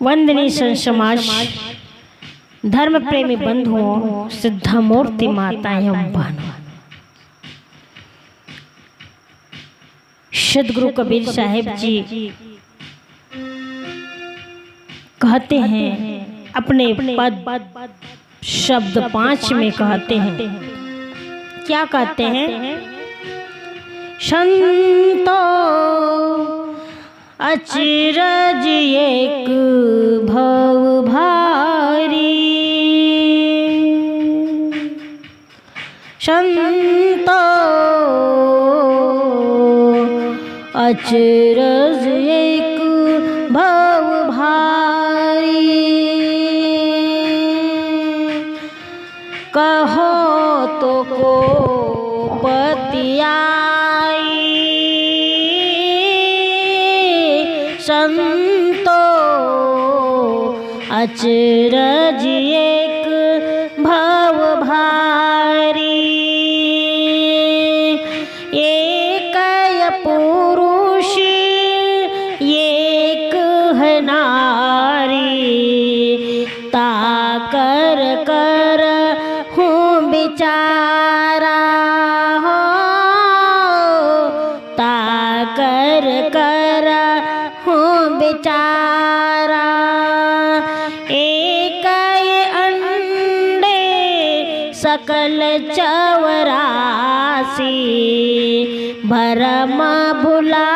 वंदनीय संत समाज, धर्म प्रेमी बंधुओं, सिद्धामूर्ति माताएं एवं बहनों, सदगुरु कबीर साहिब जी कहते हैं अपने पद शब्द 5 में कहते हैं, क्या कहते हैं? संतो अचरज एक भव भारी, संतो अचरज एक भव भारी, कहो तो को पतियाई, संतो अचरज एक भव भारी, एक पुरुष एक है नारी, ताकर कर हूँ बेचारा हो, ताकर कर हूँ बेचारा, एक अंडे सकल चौरासी, भरम भुला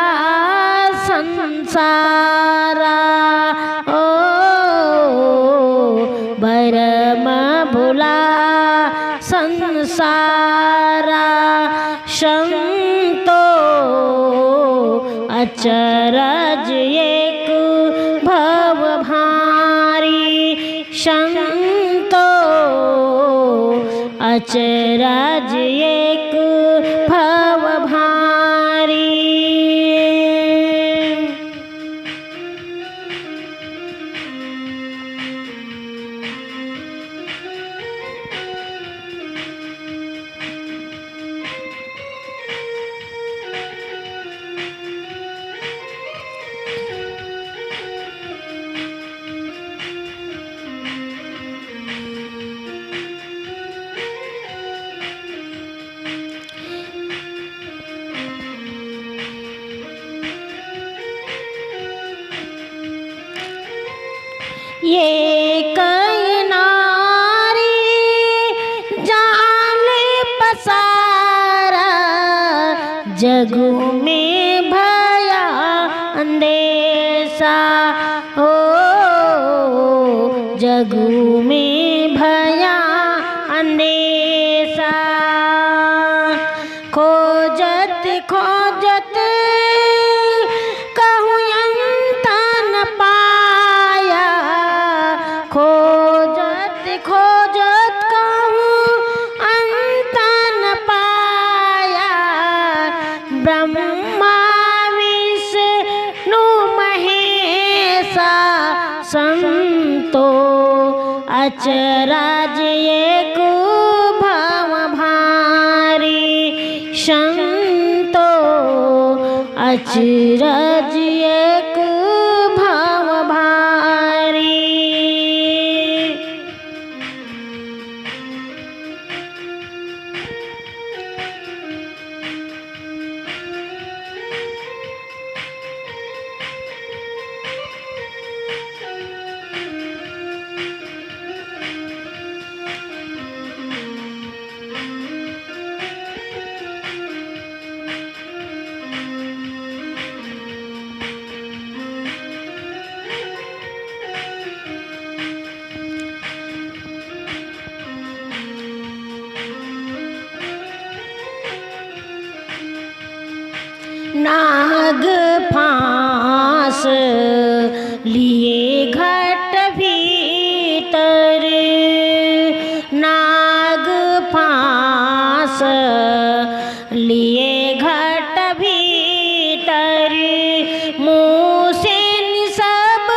संसारा, ओ भरम भुला संसारा, संतो अचरज एक भव भारी, संतो अचरज एक भव भारी। ये कई नारी जाल पसारा, जगू में भया अंदेशा, हो जगू में भया अंदेशा, खोजत खोजत कहूँ अंत न पाया, खोजत खोजत कहूँ अंत न पाया, ब्रह्मा विष्णु महेशा, संतो अचरज एक भव भारी, संतो अचरज एक भव भारी। नाग फांस लिए घट भीतर, नाग फांस लिए घट भीतर, मुँह से सब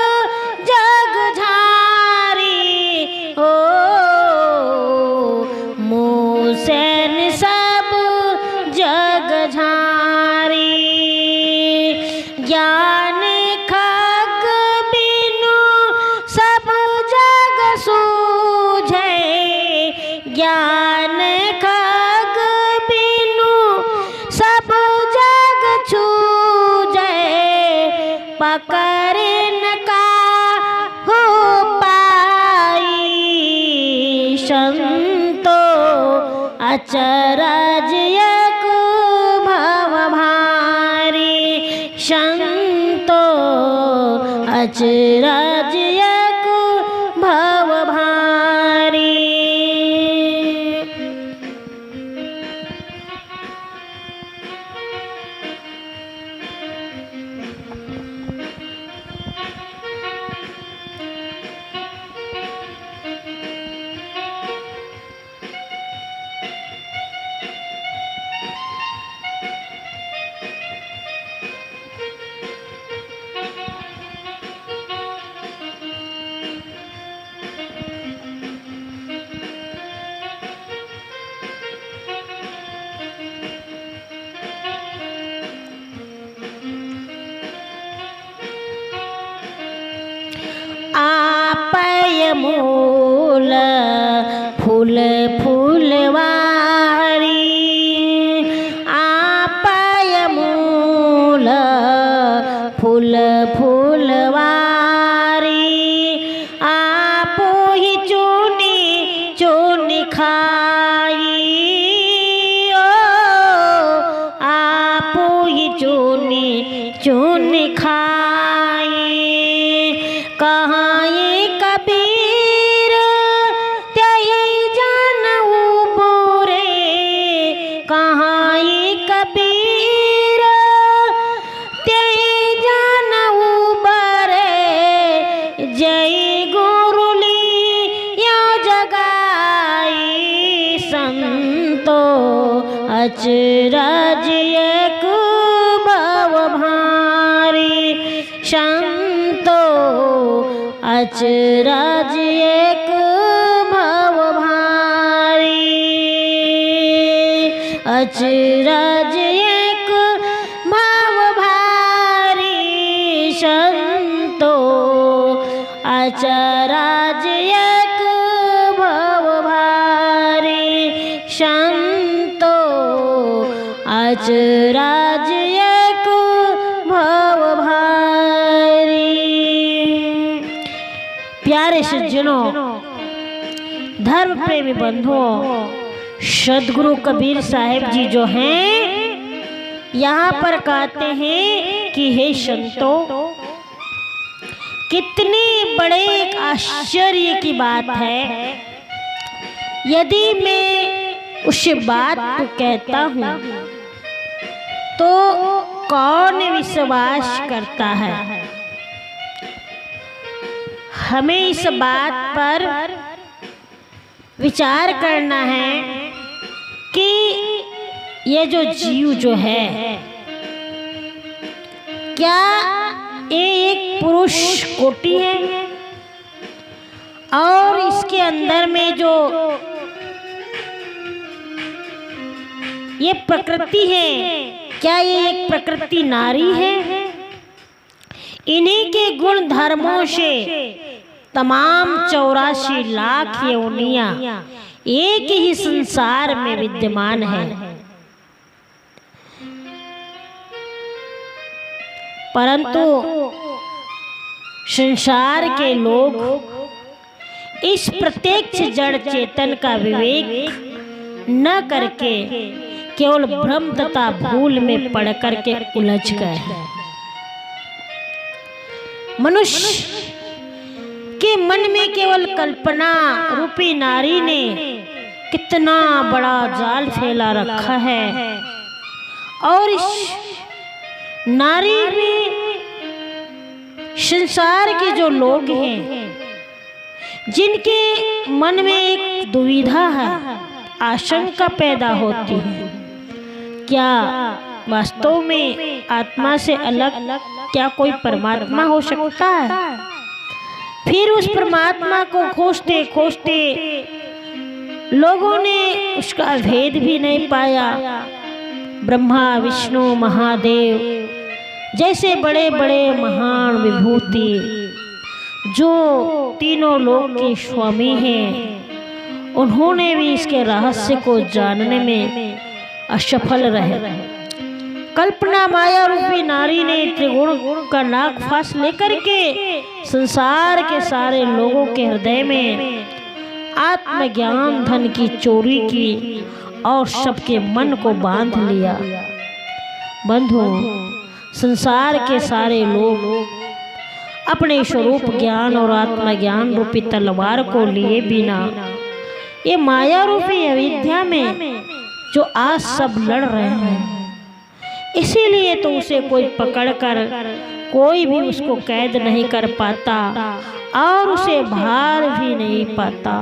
जग झारी, ओ मुँह से सब जग झारी, ज्ञान खग ज्ञान खग बिनु सब जग छूजे, पकड़ न काहू पाई। संतो अचरज एक भव भारी, संतो अचरज एक भव भारी। आपय मूल फूल फूलवारी, आपय मूल फूल फूलवारी। आपो ही चुनी चुनी खाई, ओ आपो ही चुनी चुनी खाई। कहाँ ये कबीर त्यही जानऊ बोरे, कहाँ ये कबीर त्यही जानऊ बरे। जय गुरुली यो जगाई, संतो अचरज एक भव भारी। संतो अचरज एक भव भारी, अचरज एक भव भारी। संतो अचरज एक भव भारी, संतो अचरज एक भव भारी। प्यारे सज्जनों, धर्म प्रेमी बंधुओं, सदगुरु कबीर साहिब जी जो हैं यहाँ पर कहते हैं कि हे संतों, कितनी बड़े एक आश्चर्य की बात है। यदि मैं उस बात को कहता हूँ तो कौन विश्वास करता है। हमें इस बात पर विचार करना है कि ये जो जीव जो है, क्या ये एक पुरुष कोटि है और इसके अंदर में जो ये प्रकृति है, क्या ये एक प्रकृति नारी है। इन्हीं के गुण धर्मों से तमाम 84 लाख योनियां एक ही संसार में विद्यमान है। परंतु संसार के लोग इस प्रत्यक्ष जड़ चेतन का विवेक न करके केवल भ्रम तथा भूल में पड़ करके उलझ गए। मनुष्य के मन में केवल कल्पना रूपी नारी ने कितना बड़ा जाल फैला रखा है, और इस नारी में संसार के जो लोग हैं जिनके मन में एक दुविधा है, आशंका पैदा होती है, क्या वास्तव में आत्मा से अलग क्या कोई परमात्मा हो सकता है। फिर उस परमात्मा को खोजते खोजते लोगों ने उसका भेद भी नहीं पाया। ब्रह्मा विष्णु महादेव जैसे बड़े बड़े महान विभूति जो तीनों लोक के स्वामी हैं, उन्होंने भी इसके रहस्य को जानने में असफल रहे। कल्पना माया रूपी नारी ने त्रिगुण का नागफास लेकर के संसार के सारे लोगों के हृदय में आत्मज्ञान धन की चोरी की और सबके मन को बांध लिया। बंधु, संसार के सारे लोग अपने स्वरूप ज्ञान और आत्मज्ञान रूपी तलवार को लिए बिना ये माया रूपी अविद्या में जो आज सब लड़ रहे हैं, इसीलिए तो उसे कोई पकड़कर कोई भी उसको कैद नहीं कर पाता और उसे भार भी नहीं पाता।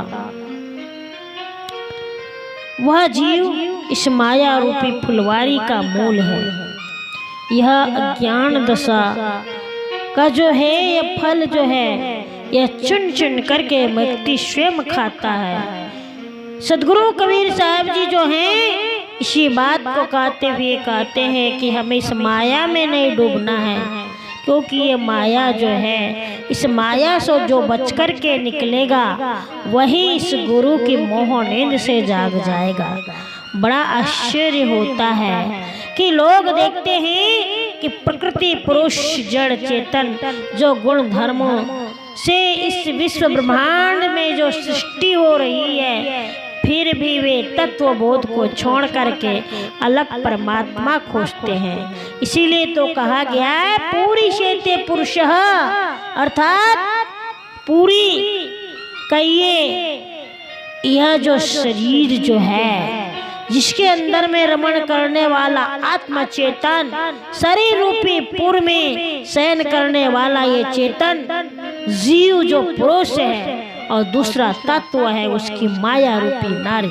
वह जीव इस माया रूपी फुलवारी का मूल है। यह अज्ञान दशा का जो है यह फल जो है यह चुन चुन करके व्यक्ति स्वयं खाता है। सदगुरु कबीर साहब जी जो हैं इसी बात को कहते हैं कि हमें इस माया में नहीं डूबना है, क्योंकि ये माया जो है, इस माया से जो बच कर के निकलेगा वही इस गुरु की मोह नींद से जाग जाएगा। बड़ा आश्चर्य होता है कि लोग देखते हैं कि प्रकृति पुरुष जड़ चेतन जो गुण धर्मों से इस विश्व ब्रह्मांड में जो सृष्टि हो रही है, फिर भी वे तत्व बोध को छोड़ करके अलग परमात्मा खोजते हैं। इसीलिए तो कहा गया है पूरी शेते पुरुषः, अर्थात पूरी कहिए यह जो शरीर जो है जिसके अंदर में रमण करने वाला आत्मा चेतन, शरीर रूपी पुर में शयन करने वाला ये चेतन जीव जो पुरुष है और दूसरा तत्व है उसकी माया रूपी नारी।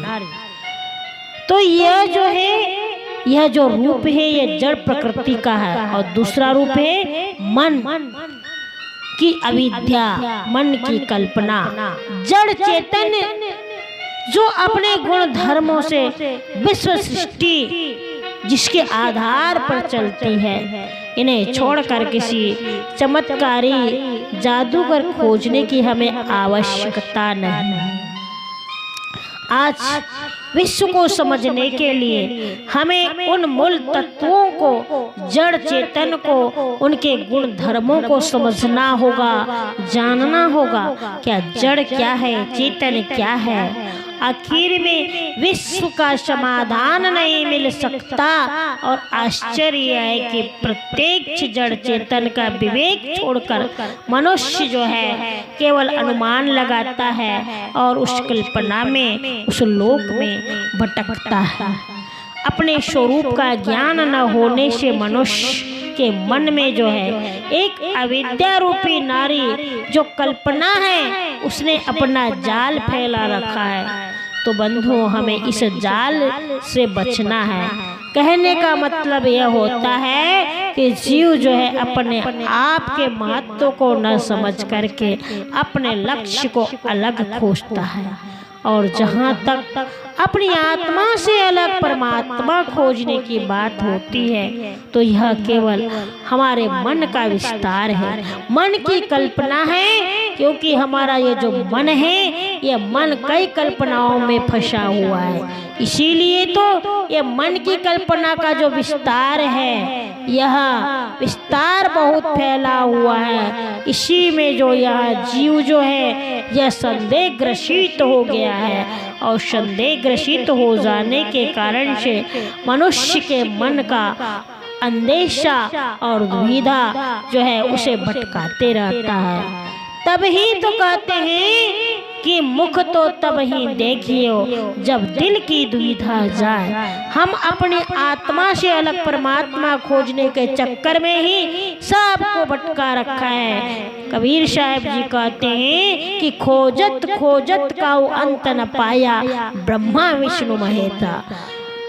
तो यह जो है यह जो रूप है ये जड़ प्रकृति का है और दूसरा रूप है मन की अविद्या, मन की कल्पना। जड़ चेतन जो अपने गुण धर्मों से विश्व सृष्टि जिसके आधार पर चलती है, इन्हें छोड़कर किसी चमत्कारी जादूगर खोजने की हमें आवश्यकता नहीं। आज विश्व को समझने के लिए हमें उन मूल तत्वों को, जड़ चेतन को, उनके गुण धर्मों को समझना होगा, जानना होगा। क्या जड़ क्या है, चेतन क्या है। आखिर में विश्व का समाधान नहीं मिल सकता और आश्चर्य है कि प्रत्येक जड़ चेतन का विवेक छोड़कर मनुष्य जो है केवल अनुमान लगाता है और उस कल्पना में, उस लोक में भटकता है। अपने स्वरूप का ज्ञान न होने से मनुष्य के मन में जो है एक अविद्या रूपी नारी जो कल्पना है उसने अपना जाल फैला रखा है। तो बंधु, हमें इस जाल से बचना है। कहने का मतलब यह होता है कि जीव जो है अपने आप के महत्व को न समझ करके अपने लक्ष्य को अलग खोजता है और जहाँ तक अपनी आत्मा से अलग परमात्मा खोजने की बात होती है तो यह केवल हमारे मन का विस्तार है, मन की कल्पना है। क्योंकि हमारा ये जो मन है ये मन कई कल्पनाओं में फंसा हुआ है। इसीलिए तो ये मन की कल्पना का जो विस्तार है यह विस्तार बहुत फैला हुआ है। इसी में जो यह जीव जो है यह संदेह ग्रसित हो गया है और संदेह ग्रसित हो जाने के कारण से मनुष्य के मन का अंदेशा और दुविधा जो है उसे भटकाते रहता है। तब ही तो कहते हैं कि मुख तो तब ही देखियो जब दिल की दुविधा जाए। हम अपनी आत्मा से अलग परमात्मा खोजने के चक्कर में ही सबको भटका रखा है। कबीर साहब जी कहते हैं कि खोजत खोजत का अंत न पाया, ब्रह्मा विष्णु महेता।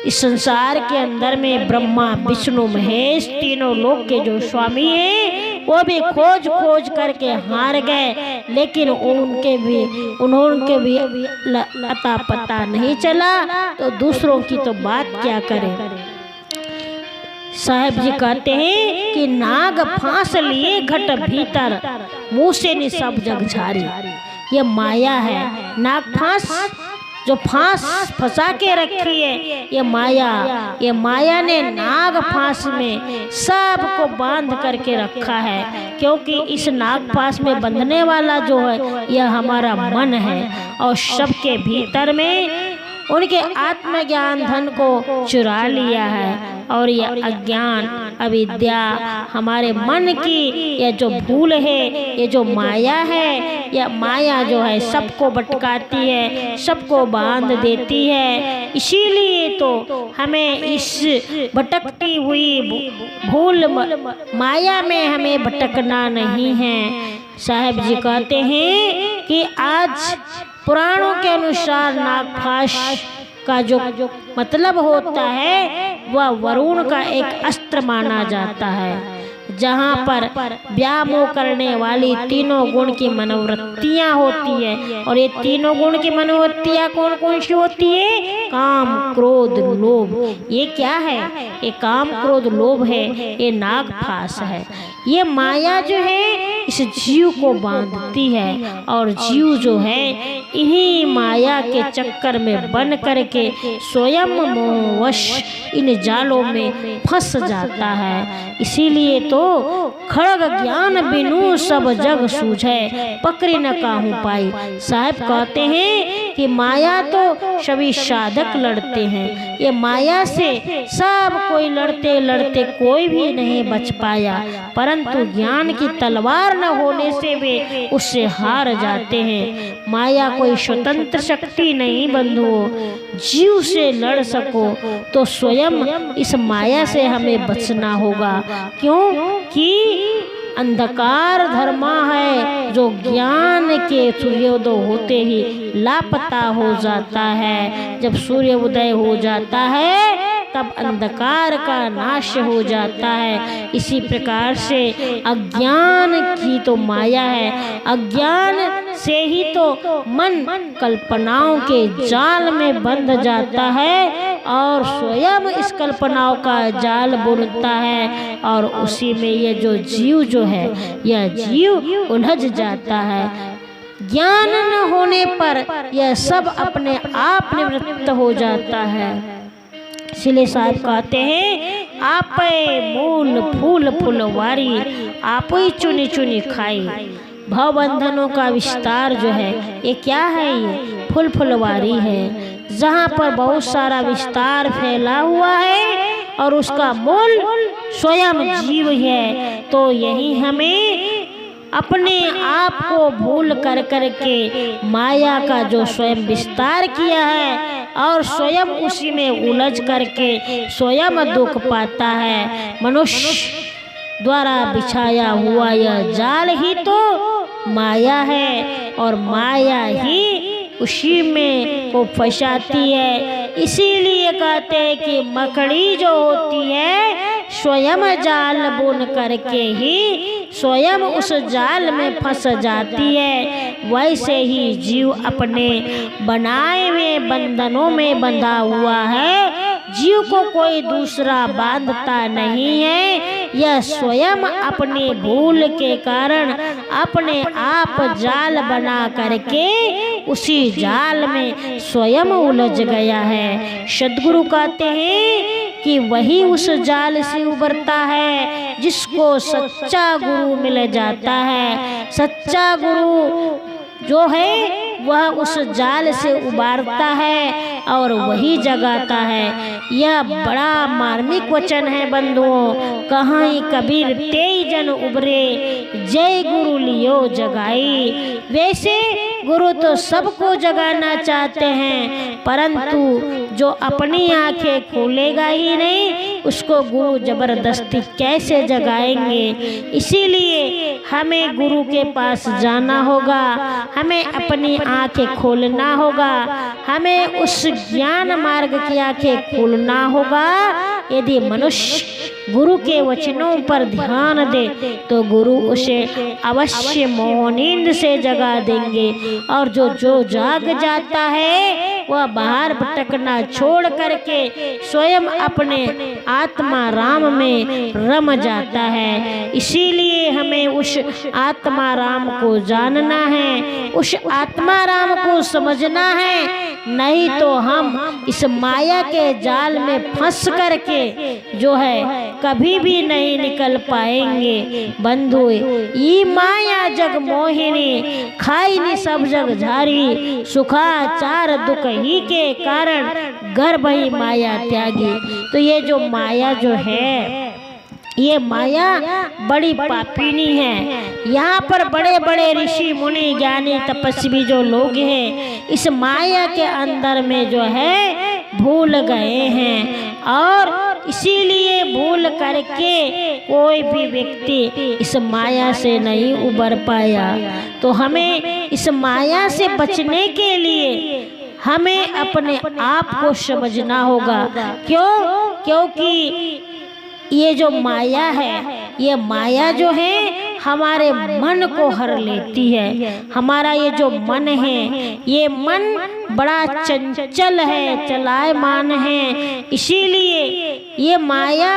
इस संसार के अंदर में ब्रह्मा विष्णु महेश तीनों लोक के जो स्वामी हैं वो भी खोज खोज करके हार गए, लेकिन उनके भी अता पता नहीं चला। तो दूसरों की तो बात क्या करें। साहब जी कहते हैं कि नाग फांस लिए घट भीतर, मुँह से नि सब जग झारी। ये माया है। नाग फांस जो फांस फंसा के रखी है ये माया ने नाग फांस में सबको बांध करके रखा है, क्योंकि इस नाग फांस में बंधने वाला जो है यह हमारा मन है और सबके भीतर में उनके आत्मज्ञान धन को चुरा लिया है। और यह अज्ञान अविद्या हमारे मन की यह जो भूल है, ये जो माया है, यह माया जो है सबको भटकाती है, सबको बांध देती है। इसीलिए तो हमें इस भटकती हुई भूल माया में हमें भटकना नहीं है। साहब जी कहते हैं कि आज पुराणों के अनुसार नागफाश का जो मतलब होता है वह वरुण का एक अस्त्र माना जाता है, जहाँ पर व्यामोह करने वाली तीनों गुण की मनोवृत्तियाँ होती है। और ये तीनों गुण की मनोवृत्तियाँ कौन कौन सी होती है? काम क्रोध लोभ। ये क्या है? ये काम क्रोध लोभ है, ये नागफास है। ये माया जो है इस जीव को बांधती है और जीव जो है इन्हीं माया के चक्कर में बन करके स्वयं मोहवश इन जालों में फंस जाता है। इसीलिए तो खड़ग ज्ञान बिनु सब जग सूझे, पकड़ी न काहू पाई। साहब कहते हैं कि माया तो सभी साधक लड़ते हैं, ये माया से सब कोई लड़ते लड़ते कोई भी नहीं बच पाया, परंतु ज्ञान की तलवार न होने से वे उससे हार जाते हैं। माया कोई स्वतंत्र शक्ति नहीं बंधुओं, जीव से लड़ सको तो स्वयं इस माया से हमें बचना होगा। क्यों कि अंधकार धर्मा है जो ज्ञान के सूर्योदय होते ही लापता हो जाता है। जब सूर्य उदय हो जाता है तब अंधकार का नाश हो जाता है। इसी प्रकार से अज्ञान की तो माया है, अज्ञान से ही तो मन कल्पनाओं के जाल में बंध जाता है और स्वयं इस कल्पनाओं का जाल बुनता है और उसी में ये जो जीव जो है यह जीव उलझ जाता है। ज्ञान न होने पर यह सब अपने आप निवृत्त हो जाता है। इसलिए साहब कहते हैं आप मूल फूल फुलवारी आप ही चुनी चुनी खाई। भवबंधनों का विस्तार जो है ये क्या है? ये फूल फुलवारी है, जहाँ पर बहुत सारा विस्तार फैला हुआ है और उसका मूल स्वयं जीव है। तो यही हमें अपने आप को भूल कर करके माया का जो स्वयं विस्तार किया है और स्वयं उसी में उलझ करके स्वयं दुख पाता है। मनुष्य द्वारा बिछाया हुआ यह जाल ही तो माया है और माया ही उसी में को फंसाती है। इसीलिए कहते हैं कि मकड़ी जो होती है स्वयं जाल बुन करके ही स्वयं उस जाल में फंस जाती है। वैसे ही जीव अपने बनाए हुए बंधनों में बंधा हुआ है, जीव को कोई दूसरा बांधता नहीं है। यह स्वयं अपनी भूल के कारण अपने आप जाल बना करके उसी जाल में स्वयं उलझ गया है। सद्गुरु कहते हैं कि वही उस जाल से उबरता है जिसको सच्चा गुरु मिल जाता है। सच्चा गुरु जो है वह उस जाल से उबारता है और वही जगाता है। यह बड़ा मार्मिक वचन है बंधुओं। कहाँ कबीर तेई जन उबरे, जय गुरु लियो जगाई। वैसे गुरु तो सबको जगाना चाहते हैं, परंतु जो अपनी आंखें खोलेगा ही नहीं उसको गुरु जबरदस्ती कैसे जगाएंगे। इसीलिए हमें गुरु के पास जाना होगा, हमें अपनी आंखें खोलना होगा, हमें उस ज्ञान मार्ग की आंखें खोलना होगा यदि मनुष्य गुरु के वचनों पर ध्यान दे तो गुरु उसे अवश्य मोहनींद से जगा देंगे, और जो जाग जाता है वह बाहर भटकना छोड़ करके स्वयं अपने आत्मा राम में रम जाता है। इसीलिए हमें उस आत्मा राम को जानना है, उस आत्मा राम को समझना है, नहीं तो हम इस माया के जाल में फंस करके जो है कभी भी नहीं निकल पाएंगे। बंधु, ये माया जग मोहिनी, खाई नि सब जग झारी, सुखाचार दुख ही के कारण गर्भ ही माया त्यागी। तो ये जो माया जो है, ये माया बड़ी पापिनी है। यहाँ पर बड़े बड़े ऋषि मुनि ज्ञानी तपस्वी जो लोग हैं इस माया के अंदर में जो है भूल गए हैं, और इसीलिए भूल करके कोई भी व्यक्ति इस माया से नहीं उबर पाया। तो हमें इस माया से बचने के लिए हमें अपने आप को समझना होगा। क्योंकि ये जो माया है, ये माया जो है हमारे मन को हर लेती है। हमारा ये जो मन है, ये मन बड़ा चंचल है, चलायमान है। इसीलिए ये माया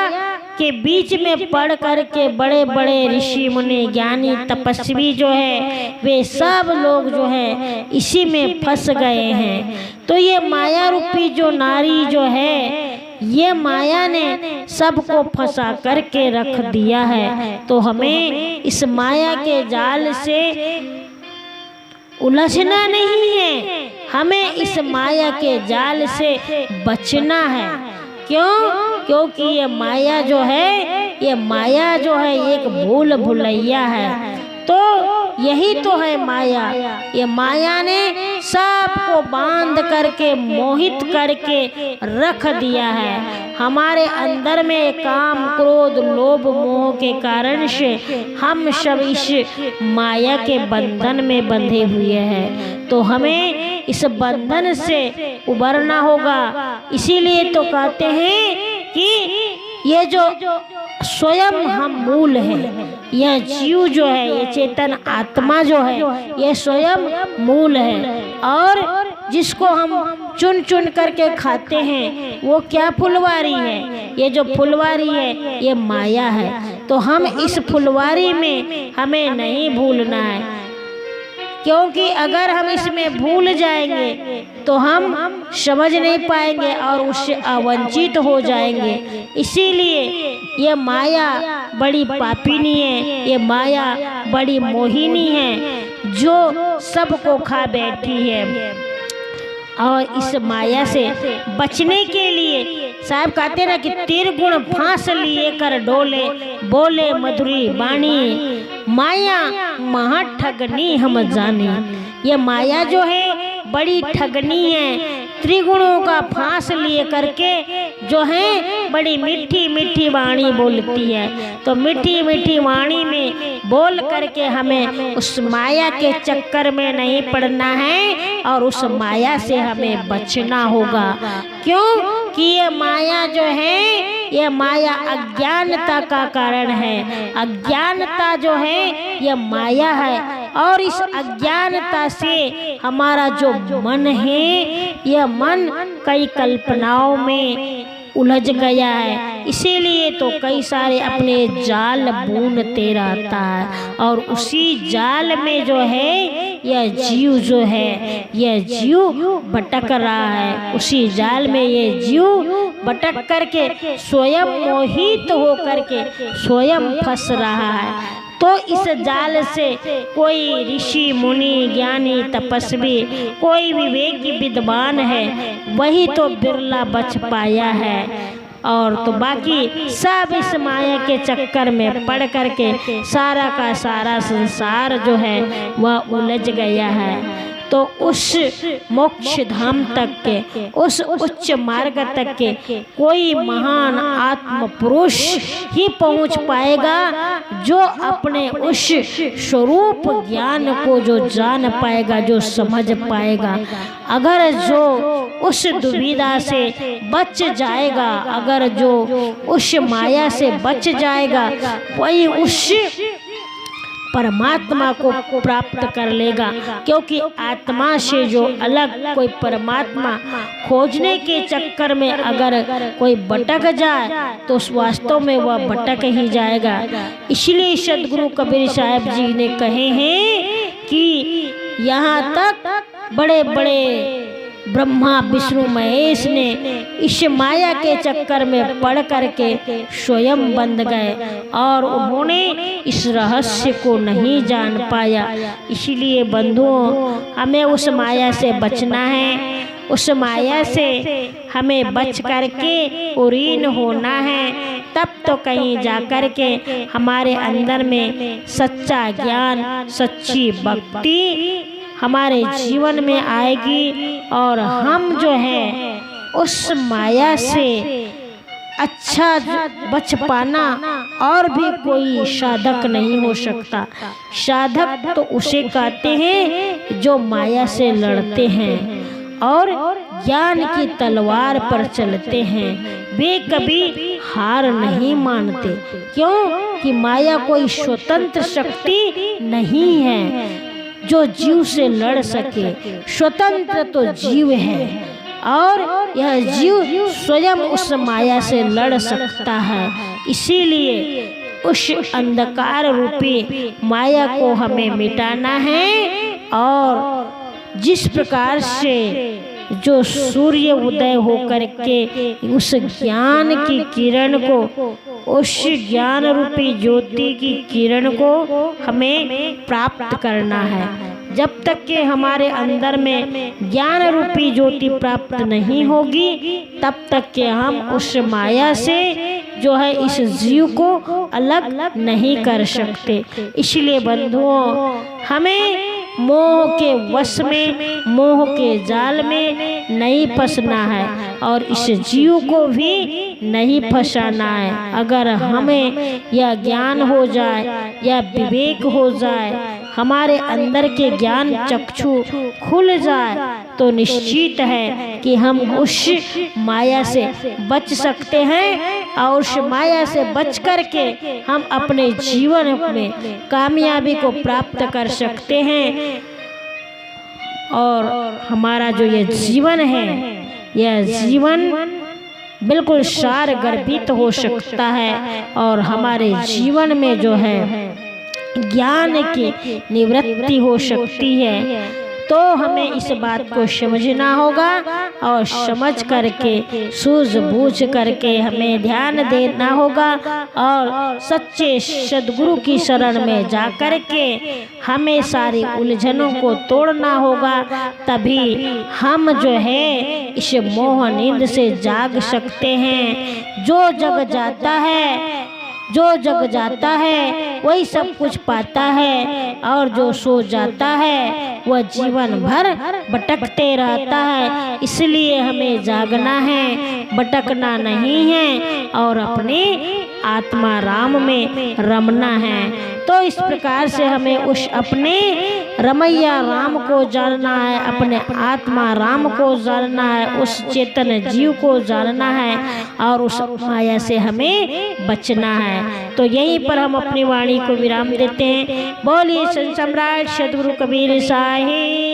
के बीच में पड़ करके बड़े बड़े ऋषि मुनि ज्ञानी तपस्वी जो है वे सब लोग जो है इसी में फंस गए हैं। तो ये माया रूपी जो नारी जो है, ये माया ने सबको फंसा करके रख दिया है। तो हमें इस माया के जाल से उलझना नहीं है, हमें इस माया के जाल से बचना है। क्योंकि ये माया जो है, ये माया जो है एक भूल भुलैया है। तो यही तो है माया। ये माया ने सबको बांध करके मोहित करके रख दिया है। हमारे अंदर में काम क्रोध लोभ मोह के कारण से हम सब इस माया के बंधन में बंधे हुए हैं। तो हमें इस बंधन से उबरना होगा। इसीलिए तो कहते हैं कि ये जो स्वयं हम मूल है, यह जीव जो है, ये चेतन आत्मा जो है, ये स्वयं मूल है। और जिसको हम चुन चुन करके खाते हैं वो क्या फुलवारी है, ये जो फुलवारी है ये माया है। तो हम इस फुलवारी में हमें नहीं भूलना है, क्योंकि अगर हम इसमें भूल जाएंगे तो हम समझ नहीं पाएंगे और उससे अवंचित हो जाएंगे। इसीलिए ये माया बड़ी पापिनी है, ये माया बड़ी मोहिनी है जो सबको खा बैठी है। और इस माया से बचने के लिए साहब कहते ना कि त्रिगुण फांस लिए कर डोले, बोले मधुरी बाणी, माया महा ठगनी हम जाने। ये माया जो है बड़ी ठगनी है, त्रिगुणों का फांस लिए करके जो है बड़ी मीठी मीठी वाणी बोलती है। तो मीठी मीठी वाणी में बोल करके हमें उस माया के चक्कर में नहीं पड़ना है और उस माया से हमें बचना होगा। क्यों कि ये माया जो है, ये माया अज्ञानता का कारण है। अज्ञानता जो है ये माया है, और इस अज्ञानता से हमारा जो मन है, यह मन कई कल्पनाओं में उलझ गया है। इसीलिए तो कई सारे अपने जाल बूनते रहता है, और उसी जाल में जो है यह जीव जो है, यह जीव भटक रहा है। उसी जाल में ये जीव भटक करके स्वयं मोहित हो करके स्वयं फंस रहा है। तो इस जाल से कोई ऋषि मुनि ज्ञानी तपस्वी, कोई विवेकी विद्वान है, वही तो बिरला बच पाया है। और तो बाकी सब इस माया के चक्कर में पड़ करके सारा का सारा संसार जो है वह उलझ गया है। तो उस मोक्ष धाम तक के, उस उच्च मार्ग तक के कोई महान आत्म पुरुष ही पहुंच पाएगा, जो अपने उस स्वरूप ज्ञान को जो जान पाएगा, जो समझ पाएगा। अगर जो उस दुविधा से बच जाएगा, अगर जो उस माया से बच जाएगा, वही उस परमात्मा को प्राप्त कर लेगा। क्योंकि आत्मा से जो अलग कोई परमात्मा खोजने के चक्कर में अगर कोई भटक जाए तो वास्तव में वह भटक ही जाएगा। इसलिए सद्गुरु कबीर साहब जी ने कहे हैं कि यहाँ तक बड़े बड़े ब्रह्मा विष्णु महेश ने इस माया के चक्कर में पड़ करके स्वयं बंध गए और उन्होंने इस रहस्य को नहीं जान पाया। इसलिए बंधुओं, हमें उस माया से बचना है, उस माया से हमें बच करके उरीन होना है। तब तो कहीं जाकर के हमारे अंदर में सच्चा ज्ञान, सच्ची भक्ति हमारे जीवन में आएगी और हम जो है उस माया से अच्छा बच पाना और भी कोई साधक नहीं हो सकता। साधक तो उसे कहते हैं जो माया से लड़ते हैं और ज्ञान की तलवार पर चलते हैं। वे कभी हार नहीं मानते, क्यों कि माया कोई स्वतंत्र शक्ति नहीं है जो जीव से लड़ सके। स्वतंत्र तो जीव है और यह जीव स्वयं उस माया से लड़ सकता है। इसीलिए उस अंधकार रूपी माया को हमें मिटाना है और जिस प्रकार से जो सूर्य उदय होकर के उस ज्ञान की किरण को, उस ज्ञान रूपी ज्योति की किरण को हमें प्राप्त करना है। जब तक कि हमारे अंदर में ज्ञान रूपी ज्योति प्राप्त नहीं होगी, तब तक कि हम उस माया से जो है इस जीव को अलग नहीं कर सकते। इसलिए बंधुओं, हमें मोह के वश में, मोह के जाल में नहीं फंसना है और इस जीव को भी नहीं फंसाना है। अगर हमें यह ज्ञान हो जाए या विवेक हो जाए, हमारे अंदर के ज्ञान चक्षु खुल जाए, तो निश्चित है कि हम उस माया से बच सकते हैं और उस माया से बच करके हम अपने जीवन में कामयाबी को प्राप्त कर सकते हैं। और हमारा जो ये जीवन है, यह जीवन बिल्कुल सार गर्भित हो सकता है और हमारे जीवन में जो है ज्ञान की निवृत्ति हो सकती है। तो हमें इस बात को समझना होगा और समझ करके, सूझबूझ करके हमें ध्यान देना होगा और सच्चे सद्गुरु की शरण में जाकर के हमें सारी उलझनों को तोड़ना होगा। तभी हम जो है इस मोह नींद से जाग सकते हैं। जो जग जाता है, जो जग जाता है वही सब कुछ पाता है और जो सो जाता है वह जीवन भर भटकते रहता है। इसलिए हमें जागना है, भटकना नहीं है और अपने आत्मा राम में रमना है। तो इस प्रकार से हमें उस अपने रमैया राम को जानना है, अपने आत्मा राम को जानना है, उस चेतन जीव को जानना है और उस माया से हमें बचना है। तो यहीं पर हम अपनी वाणी को विराम देते हैं। बोलिए संत सम्राट सद्गुरु कबीर साहिब।